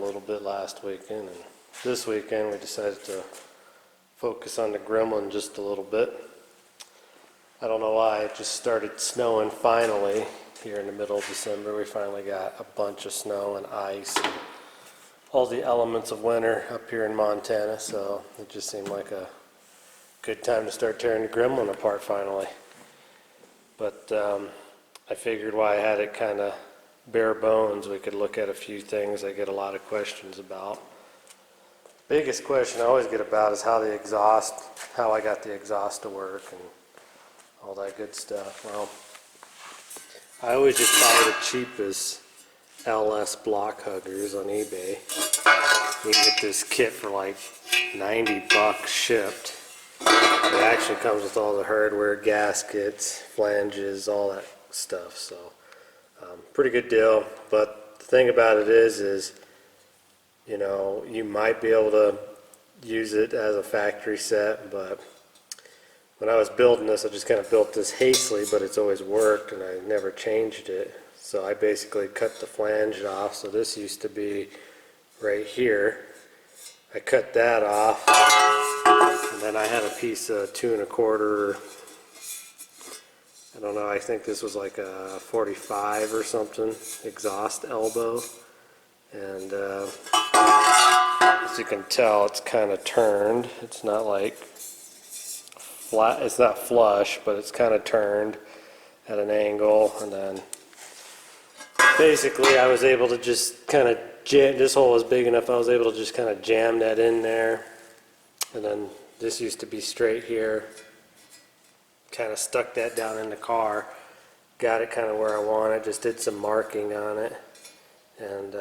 little bit last weekend, and this weekend we decided to focus on the gremlin just a little bit. I don't know why, it just started snowing finally here in the middle of December. We finally got a bunch of snow and ice and all the elements of winter up here in Montana, so it just seemed like a good time to start tearing the gremlin apart finally. But I figured while I had it kind of bare bones, we could look at a few things I get a lot of questions about. Biggest question I always get about is how I got the exhaust to work and all that good stuff. Well, I always just buy the cheapest LS block huggers on eBay. You can get this kit for like $90 shipped. It actually comes with all the hardware, gaskets, flanges, all that stuff. So pretty good deal. But the thing about it is you know, you might be able to use it as a factory set, but when I was building this, I just kind of built this hastily, but it's always worked and I never changed it. So I basically cut the flange off. So this used to be right here. I cut that off, and then I had a piece of 2 1/4, I don't know, I think this was like a 45 or something, exhaust elbow. And as you can tell, it's kind of turned. It's not like flat, it's not flush, but it's kind of turned at an angle. And then basically I was able to just kind of jam, this hole was big enough, I was able to just kind of jam that in there. And then this used to be straight here. Kind of stuck that down in the car. Got it kind of where I wanted, just did some marking on it. And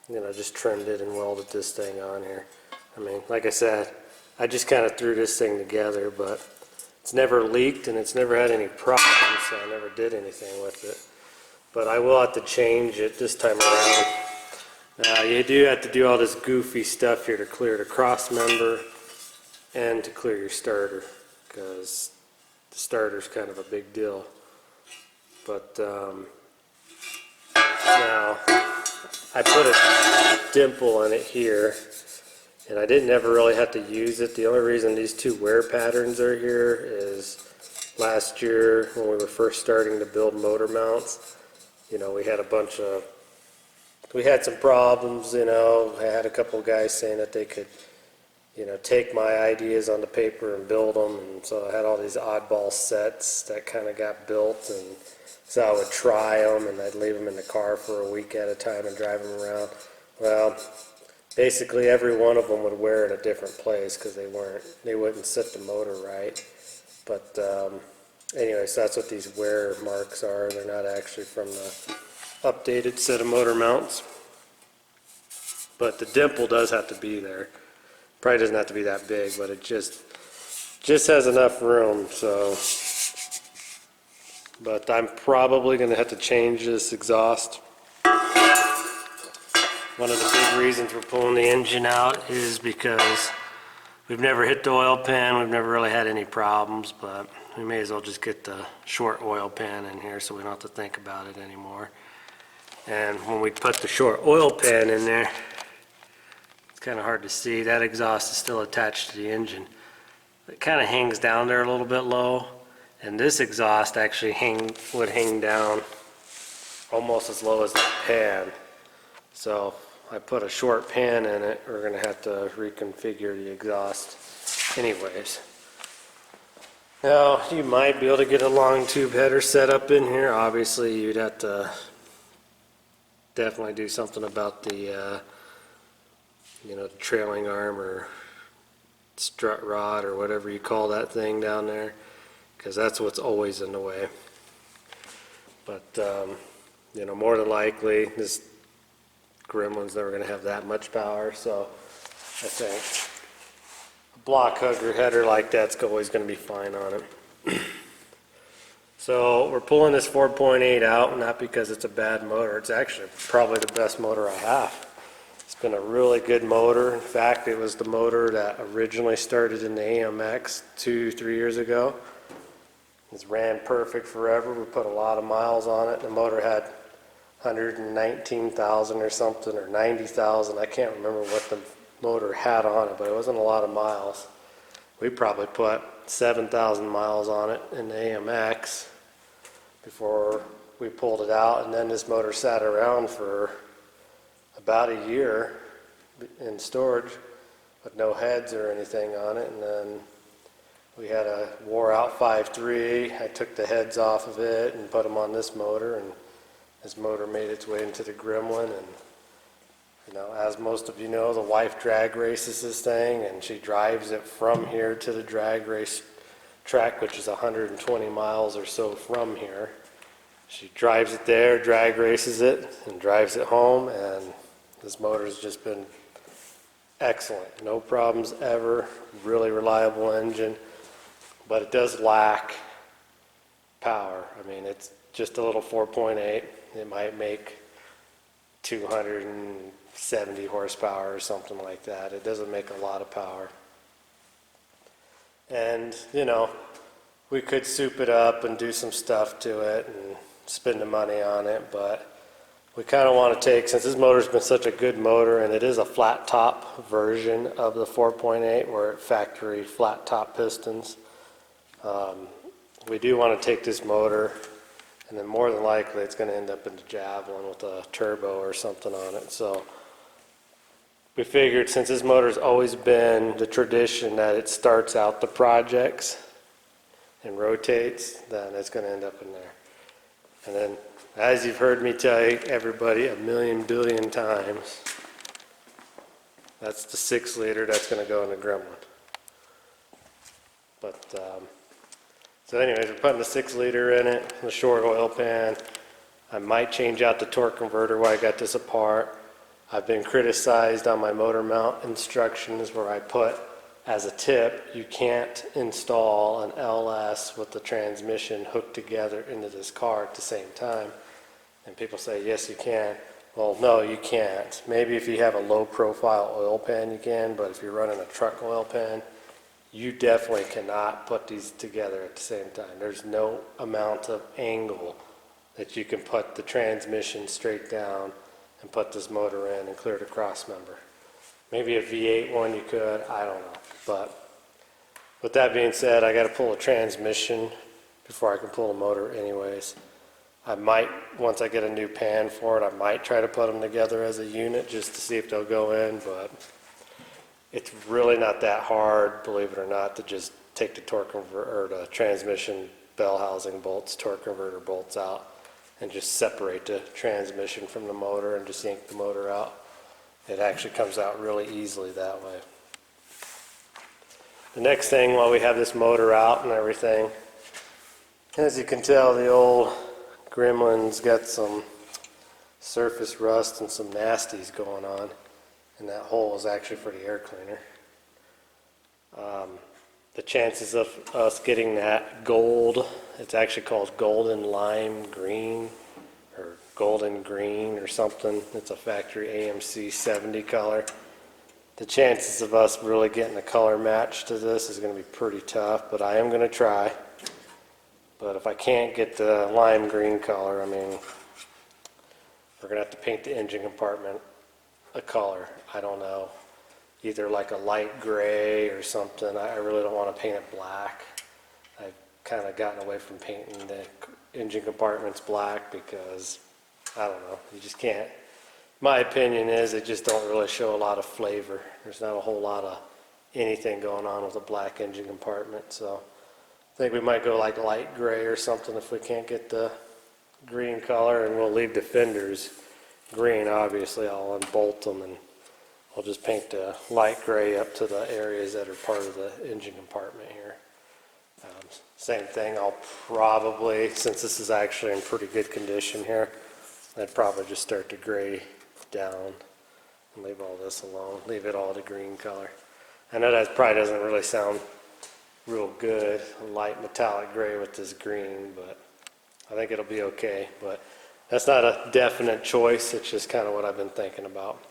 you know, just trimmed it and welded this thing on here. I mean, like I said, I just kind of threw this thing together, but it's never leaked and it's never had any problems, so I never did anything with it. But I will have to change it this time around. Now, you do have to do all this goofy stuff here to clear the cross member and to clear your starter, because the starter's kind of a big deal. But now I put a dimple in it here, and I didn't ever really have to use it. The only reason these two wear patterns are here is last year when we were first starting to build motor mounts, you know, we had some problems, you know. I had a couple of guys saying that they could, you know, take my ideas on the paper and build them, and so I had all these oddball sets that kind of got built, and so I would try them and I'd leave them in the car for a week at a time and drive them around. Well, basically every one of them would wear in a different place because they wouldn't set the motor right. But anyway, so that's what these wear marks are. They're not actually from the updated set of motor mounts. But the dimple does have to be there. Probably doesn't have to be that big, but it just has enough room. So, but I'm probably going to have to change this exhaust. One of the big reasons we're pulling the engine out is because we've never hit the oil pan. We've never really had any problems, but we may as well just get the short oil pan in here so we don't have to think about it anymore. And when we put the short oil pan in there, it's kind of hard to see. That exhaust is still attached to the engine. It kind of hangs down there a little bit low. And this exhaust actually would hang down almost as low as the pan. So if I put a short pan in it, we're going to have to reconfigure the exhaust anyways. Now, you might be able to get a long tube header set up in here. Obviously, you'd have to definitely do something about the you know, the trailing arm or strut rod or whatever you call that thing down there, because that's what's always in the way. But you know, more than likely this gremlin's never going to have that much power, so I think a block hugger header like that's always going to be fine on it. So we're pulling this 4.8 out, not because it's a bad motor. It's actually probably the best motor I have. It's been a really good motor. In fact, it was the motor that originally started in the AMX 2-3 years ago. It's ran perfect forever. We put a lot of miles on it. The motor had 119,000 or something, or 90,000. I can't remember what the motor had on it, but it wasn't a lot of miles. We probably put 7,000 miles on it in the AMX before we pulled it out, and then this motor sat around for about a year in storage with no heads or anything on it. And then we had a wore out 5.3. I took the heads off of it and put them on this motor, and this motor made its way into the Gremlin. And you know, as most of you know, the wife drag races this thing, and she drives it from here to the drag race track, which is 120 miles or so from here. She drives it there, drag races it, and drives it home, and this motor's just been excellent. No problems ever, really reliable engine, but it does lack power. I mean, it's just a little 4.8. It might make 270 horsepower or something like that. It doesn't make a lot of power. And, you know, we could soup it up and do some stuff to it and spend the money on it, but we kind of want to take, since this motor's been such a good motor, and it is a flat top version of the 4.8, where it factory flat top pistons, we do want to take this motor, and then more than likely it's going to end up in the Javelin with a turbo or something on it. So we figured, since this motor's always been the tradition that it starts out the projects and rotates, then it's going to end up in there. And then, as you've heard me tell everybody a million billion times, that's the 6 liter that's going to go in the Gremlin. But so anyways, we're putting the 6 liter in it, the short oil pan. I might change out the torque converter while I got this apart. I've been criticized on my motor mount instructions where I put, as a tip, you can't install an LS with the transmission hooked together into this car at the same time. And people say, yes, you can. Well, no, you can't. Maybe if you have a low profile oil pan, you can, but if you're running a truck oil pan, you definitely cannot put these together at the same time. There's no amount of angle that you can put the transmission straight down and put this motor in and clear the cross member. Maybe a V8 one you could, I don't know. But with that being said, I got to pull a transmission before I can pull the motor anyways. I might, once I get a new pan for it, I might try to put them together as a unit just to see if they'll go in, but it's really not that hard, believe it or not, to just take the torque converter, or the transmission bell housing bolts, torque converter bolts out, and just separate the transmission from the motor and just yank the motor out. It actually comes out really easily that way. The next thing, while we have this motor out and everything, as you can tell, the old Gremlin's got some surface rust and some nasties going on, and that hole is actually for the air cleaner. The chances of us getting that gold, it's actually called golden lime green or golden green or something. It's a factory AMC 70 color. The chances of us really getting a color match to this is going to be pretty tough, but I am going to try. But if I can't get the lime green color, I mean, we're going to have to paint the engine compartment a color. I don't know, either like a light gray or something. I really don't want to paint it black. I've kind of gotten away from painting the engine compartments black because, I don't know, you just can't. My opinion is they just don't really show a lot of flavor. There's not a whole lot of anything going on with a black engine compartment, so I think we might go like light gray or something if we can't get the green color, and we'll leave the fenders green. Obviously I'll unbolt them and I'll just paint the light gray up to the areas that are part of the engine compartment here. Same thing, I'll probably, since this is actually in pretty good condition here, I'd probably just start to gray down and leave all this alone, leave it all the green color. I know that probably doesn't really sound real good, a light metallic gray with this green, but I think it'll be okay. But that's not a definite choice, it's just kind of what I've been thinking about.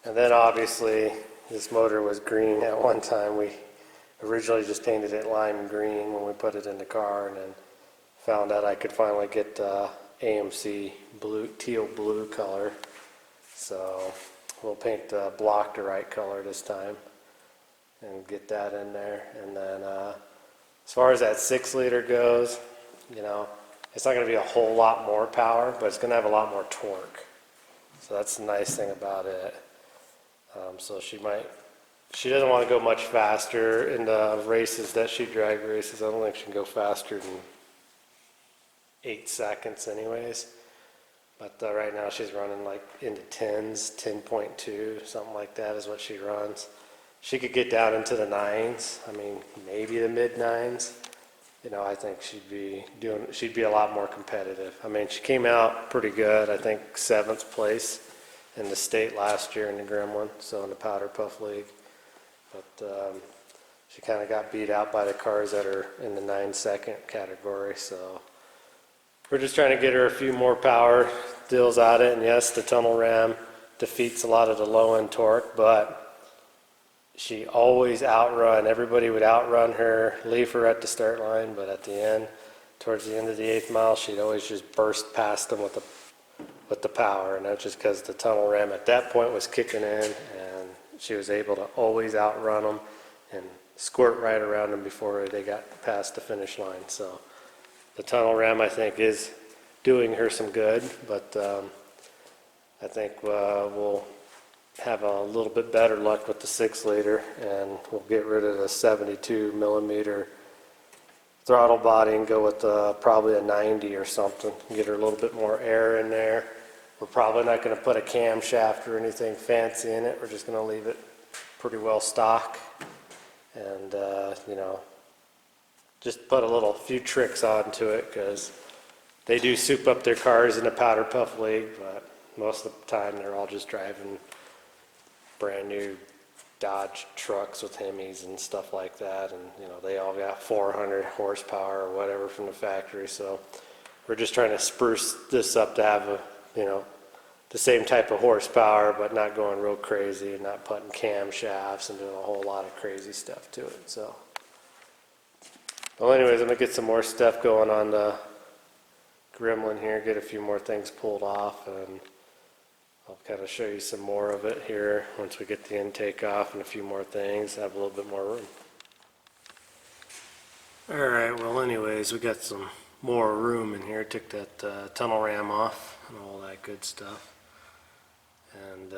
And then obviously this motor was green at one time. We originally just painted it lime green when we put it in the car, and then found out I could finally get AMC blue, teal blue color. So we'll paint the block the right color this time and get that in there. And then as far as that 6-liter goes, you know, it's not going to be a whole lot more power, but it's going to have a lot more torque. So that's the nice thing about it. So she doesn't want to go much faster in the races that she drag races. I don't think she can go faster than 8 seconds anyways. But right now she's running like into 10s, 10.2, something like that is what she runs. She could get down into the 9s, I mean maybe the mid 9s. You know, I think she'd be a lot more competitive. I mean, she came out pretty good, I think 7th place in the state last year in the Gremlin, so in the Powder Puff League. But she kind of got beat out by the cars that are in the 9-second category, so we're just trying to get her a few more power deals out of it. And yes, the tunnel ram defeats a lot of the low end torque, but she always everybody would outrun her, leave her at the start line, but at the end, towards the end of the 8th mile, she'd always just burst past them with the power. And that's just because the tunnel ram at that point was kicking in, and she was able to always outrun them and squirt right around them before they got past the finish line. So the tunnel ram, I think, is doing her some good, but I think we'll have a little bit better luck with the 6-liter, and we'll get rid of the 72 millimeter throttle body and go with probably a 90 or something, get her a little bit more air in there. We're probably not going to put a camshaft or anything fancy in it. We're just going to leave it pretty well stock, and you know, just put a few tricks onto it, because they do soup up their cars in the Powder Puff League, but most of the time they're all just driving brand new Dodge trucks with Hemis and stuff like that, and you know, they all got 400 horsepower or whatever from the factory. So we're just trying to spruce this up to have the same type of horsepower, but not going real crazy and not putting camshafts and doing a whole lot of crazy stuff to it. So well, anyways, I'm gonna get some more stuff going on the Gremlin here, get a few more things pulled off, and I'll kind of show you some more of it here once we get the intake off and a few more things, have a little bit more room. Alright, well anyways, we got some more room in here. Took that tunnel ram off and all that good stuff. And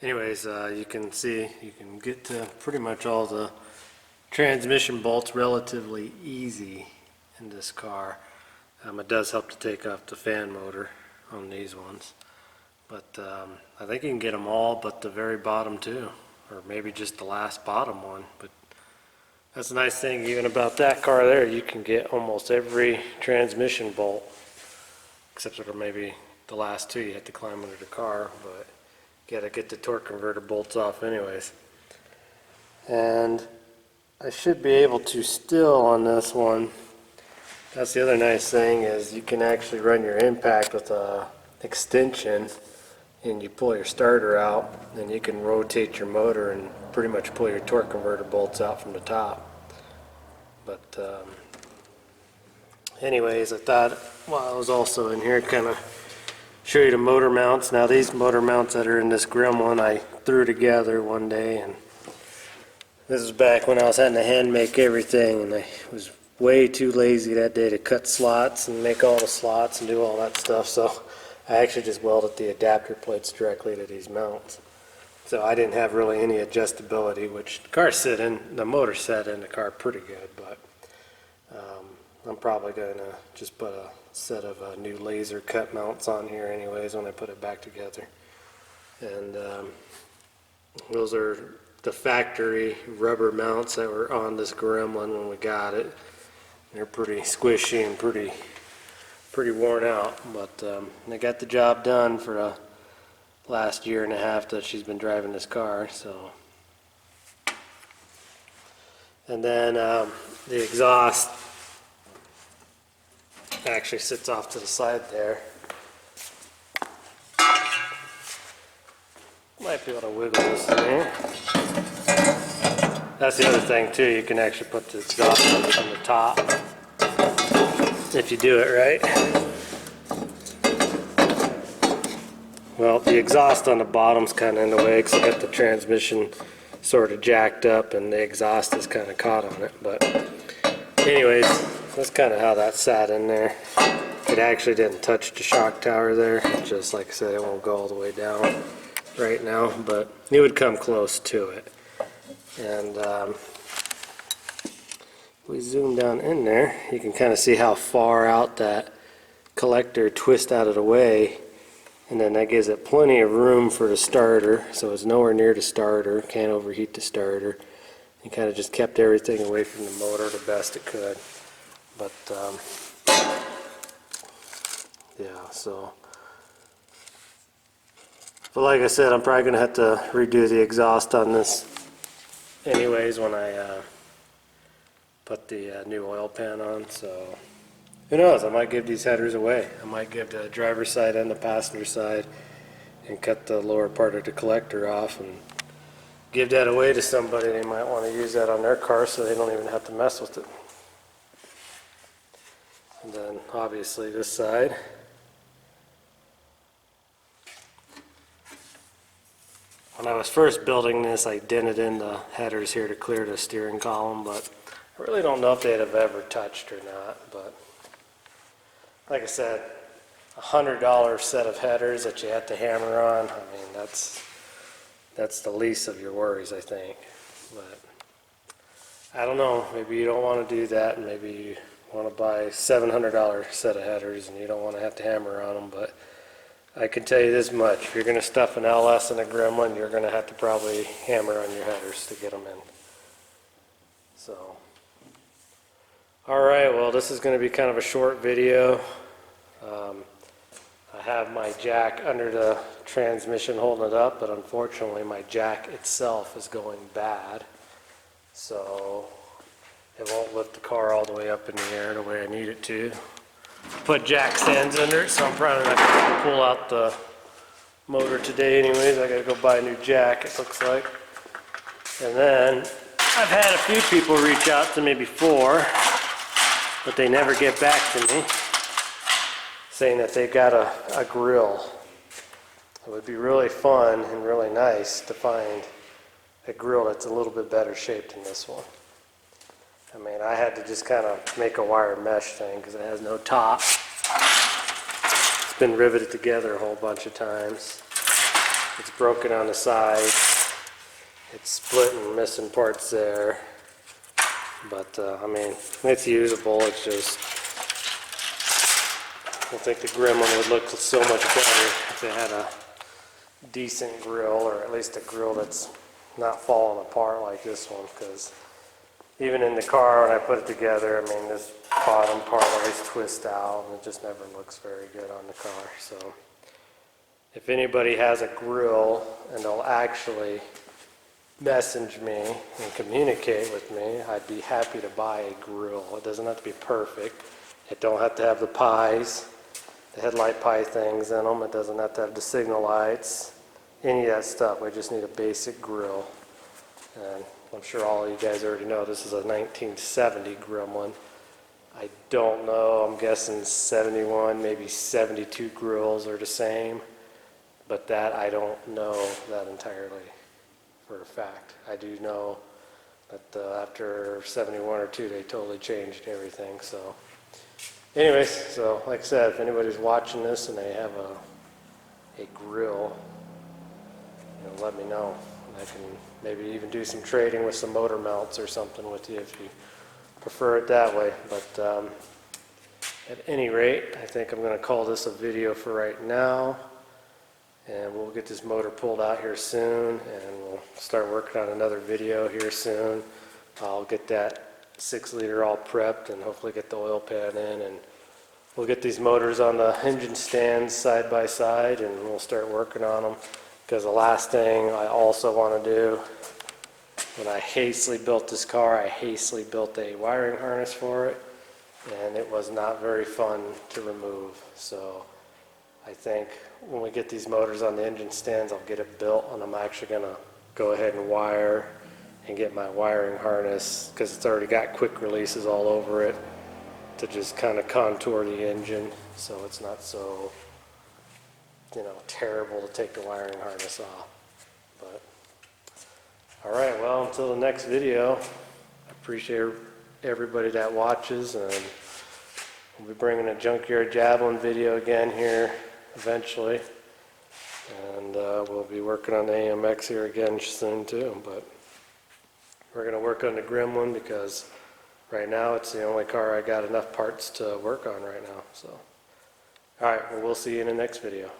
anyways, you can see, you can get to pretty much all the transmission bolts relatively easy in this car. It does help to take off the fan motor on these ones, but I think you can get them all but the very bottom too, or maybe just the last bottom one. But that's a nice thing even about that car there, you can get almost every transmission bolt, except for maybe the last two you have to climb under the car, but you gotta get the torque converter bolts off anyways. And I should be able to still on this one. That's the other nice thing, is you can actually run your impact with a extension, and you pull your starter out and you can rotate your motor and pretty much pull your torque converter bolts out from the top. But anyways, I thought while I was also in here, kind of show you the motor mounts. Now these motor mounts that are in this Gremlin I threw together one day, and this is back when I was having to hand make everything, and I was way too lazy that day to cut slots and make all the slots and do all that stuff, so I actually just welded the adapter plates directly to these mounts. So I didn't have really any adjustability, which the motor set in the car pretty good, but I'm probably going to just put a set of new laser cut mounts on here anyways when I put it back together. And those are the factory rubber mounts that were on this Gremlin when we got it. They're pretty squishy and pretty worn out, but they got the job done for the last year and a half that she's been driving this car. So, and then the exhaust actually sits off to the side there. Might be able to wiggle this in here. That's the other thing too, you can actually put the exhaust on the top. if you do it right. Well, the exhaust on the bottom's kind of in the way because I got the transmission sort of jacked up and the exhaust is kind of caught on it. But anyways, that's kind of how that sat in there. It actually didn't touch the shock tower there. Just like I said, it won't go all the way down right now, but it would come close to it. And we zoom down in there, you can kind of see how far out that collector twists out of the way. And then that gives it plenty of room for the starter, so it's nowhere near the starter, can't overheat the starter. And kind of just kept everything away from the motor the best it could. But yeah, so. But like I said, I'm probably going to have to redo the exhaust on this anyways when I put the new oil pan on, so. Who knows, I might give these headers away. I might give the driver's side and the passenger side and cut the lower part of the collector off and give that away to somebody. They might want to use that on their car so they don't even have to mess with it. And then obviously this side. When I was first building this, I dented in the headers here to clear the steering column, but I really don't know if they'd have ever touched or not. But like I said, $100 set of headers that you have to hammer on. I mean, that's the least of your worries, I think. But I don't know. Maybe you don't want to do that, and maybe you want to buy a $700 set of headers, and you don't want to have to hammer on them. But I can tell you this much: if you're going to stuff an LS in a gremlin, you're going to have to probably hammer on your headers to get them in. So. Alright, well, this is going to be kind of a short video. I have my jack under the transmission holding it up, but unfortunately my jack itself is going bad. So it won't lift the car all the way up in the air the way I need it to. Put jack stands under it, so I'm probably not going to pull out the motor today anyways. I got to go buy a new jack, it looks like. And then I've had a few people reach out to me before, but they never get back to me, saying that they've got a grill. It would be really fun and really nice to find a grill that's a little bit better shaped than this one. I mean, I had to just kind of make a wire mesh thing because it has no top. It's been riveted together a whole bunch of times. It's broken on the sides. It's split and missing parts there. But, I mean, it's usable. It's just, I think the gremlin would look so much better if it had a decent grill, or at least a grill that's not falling apart like this one, because even in the car when I put it together, I mean, this bottom part always twists out and it just never looks very good on the car. So if anybody has a grill and they'll actually message me and communicate with me, I'd be happy to buy a grill. It doesn't have to be perfect. It don't have to have the pies, the headlight pie things in them. It doesn't have to have the signal lights, any of that stuff. We just need a basic grill. And I'm sure all of you guys already know this is a 1970 gremlin. I don't know, I'm guessing 71, maybe 72 grills are the same, but that I don't know that entirely for a fact. I do know that after 71 or 2 they totally changed everything. So anyways, so like I said, if anybody's watching this and they have a grill, you know, let me know. I can maybe even do some trading with some motor mounts or something with you if you prefer it that way. But at any rate, I think I'm going to call this a video for right now. And we'll get this motor pulled out here soon, and we'll start working on another video here soon. I'll get that 6-liter all prepped and hopefully get the oil pan in, and we'll get these motors on the engine stands side by side, and we'll start working on them. Because the last thing I also want to do, when I hastily built this car, I hastily built a wiring harness for it, and it was not very fun to remove. So I think when we get these motors on the engine stands, I'll get it built, and I'm actually going to go ahead and wire and get my wiring harness, because it's already got quick releases all over it. to just kind of contour the engine so it's not so, terrible to take the wiring harness off. But, all right, well, until the next video, I appreciate everybody that watches, and we'll be bringing a Junkyard Javelin video again here eventually, and we'll be working on the AMX here again soon too. But we're going to work on the Gremlin because right now it's the only car I got enough parts to work on right now. So, all right, well, we'll see you in the next video.